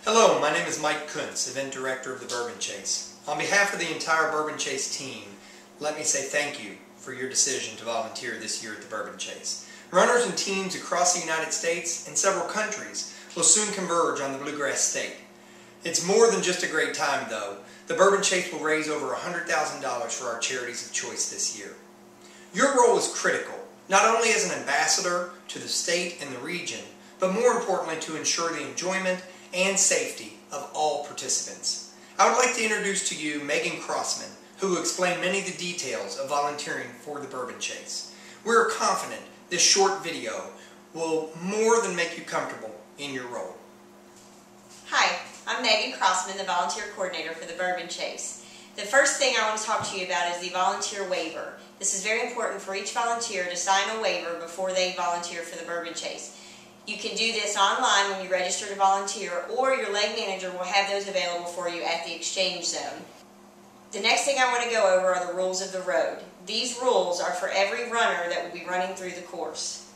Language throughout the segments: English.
Hello, my name is Mike Kuntz, Event Director of the Bourbon Chase. On behalf of the entire Bourbon Chase team, let me say thank you for your decision to volunteer this year at the Bourbon Chase. Runners and teams across the United States and several countries will soon converge on the Bluegrass State. It's more than just a great time, though. The Bourbon Chase will raise over $100,000 for our charities of choice this year. Your role is critical, not only as an ambassador to the state and the region, but more importantly to ensure the enjoyment and safety of all participants. I would like to introduce to you Megan Crossman, who will explain many of the details of volunteering for the Bourbon Chase. We are confident this short video will more than make you comfortable in your role. Hi, I'm Megan Crossman, the Volunteer Coordinator for the Bourbon Chase. The first thing I want to talk to you about is the volunteer waiver. This is very important for each volunteer to sign a waiver before they volunteer for the Bourbon Chase. You can do this online when you register to volunteer, or your leg manager will have those available for you at the exchange zone. The next thing I want to go over are the rules of the road. These rules are for every runner that will be running through the course.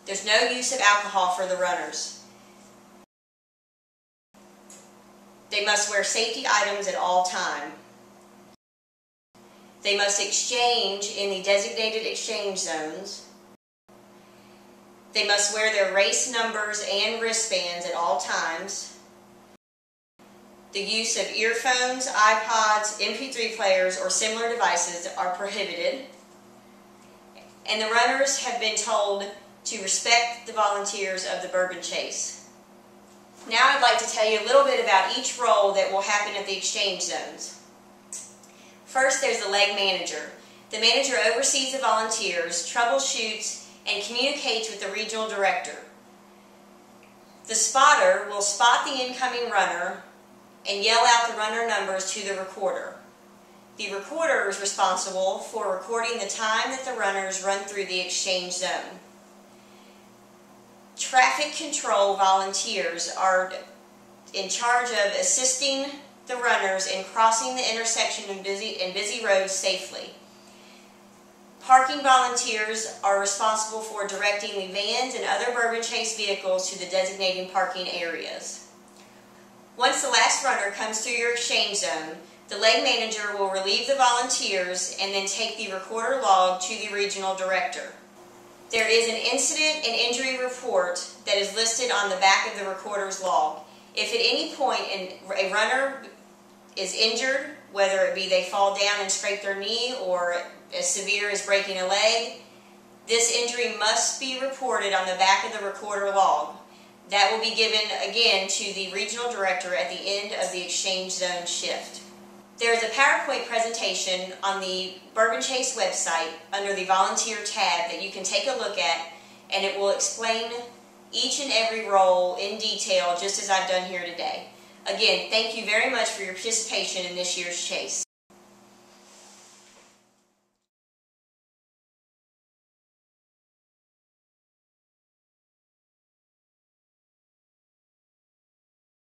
There's no use of alcohol for the runners. They must wear safety items at all times. They must exchange in the designated exchange zones. They must wear their race numbers and wristbands at all times. The use of earphones, iPods, MP3 players, or similar devices are prohibited. And the runners have been told to respect the volunteers of the Bourbon Chase. Now I'd like to tell you a little bit about each role that will happen at the exchange zones. First, there's the leg manager. The manager oversees the volunteers, troubleshoots, and communicates with the regional director. The spotter will spot the incoming runner and yell out the runner numbers to the recorder. The recorder is responsible for recording the time that the runners run through the exchange zone. Traffic control volunteers are in charge of assisting the runners in crossing the intersection in busy roads safely. Parking volunteers are responsible for directing the vans and other Bourbon Chase vehicles to the designated parking areas. Once the last runner comes through your exchange zone, the leg manager will relieve the volunteers and then take the recorder log to the regional director. There is an incident and injury report that is listed on the back of the recorder's log. If at any point a runner is injured, whether it be they fall down and scrape their knee or as severe as breaking a leg, this injury must be reported on the back of the recorder log. That will be given again to the regional director at the end of the exchange zone shift. There is a PowerPoint presentation on the Bourbon Chase website under the volunteer tab that you can take a look at, and it will explain each and every role in detail just as I've done here today. Again, thank you very much for your participation in this year's chase.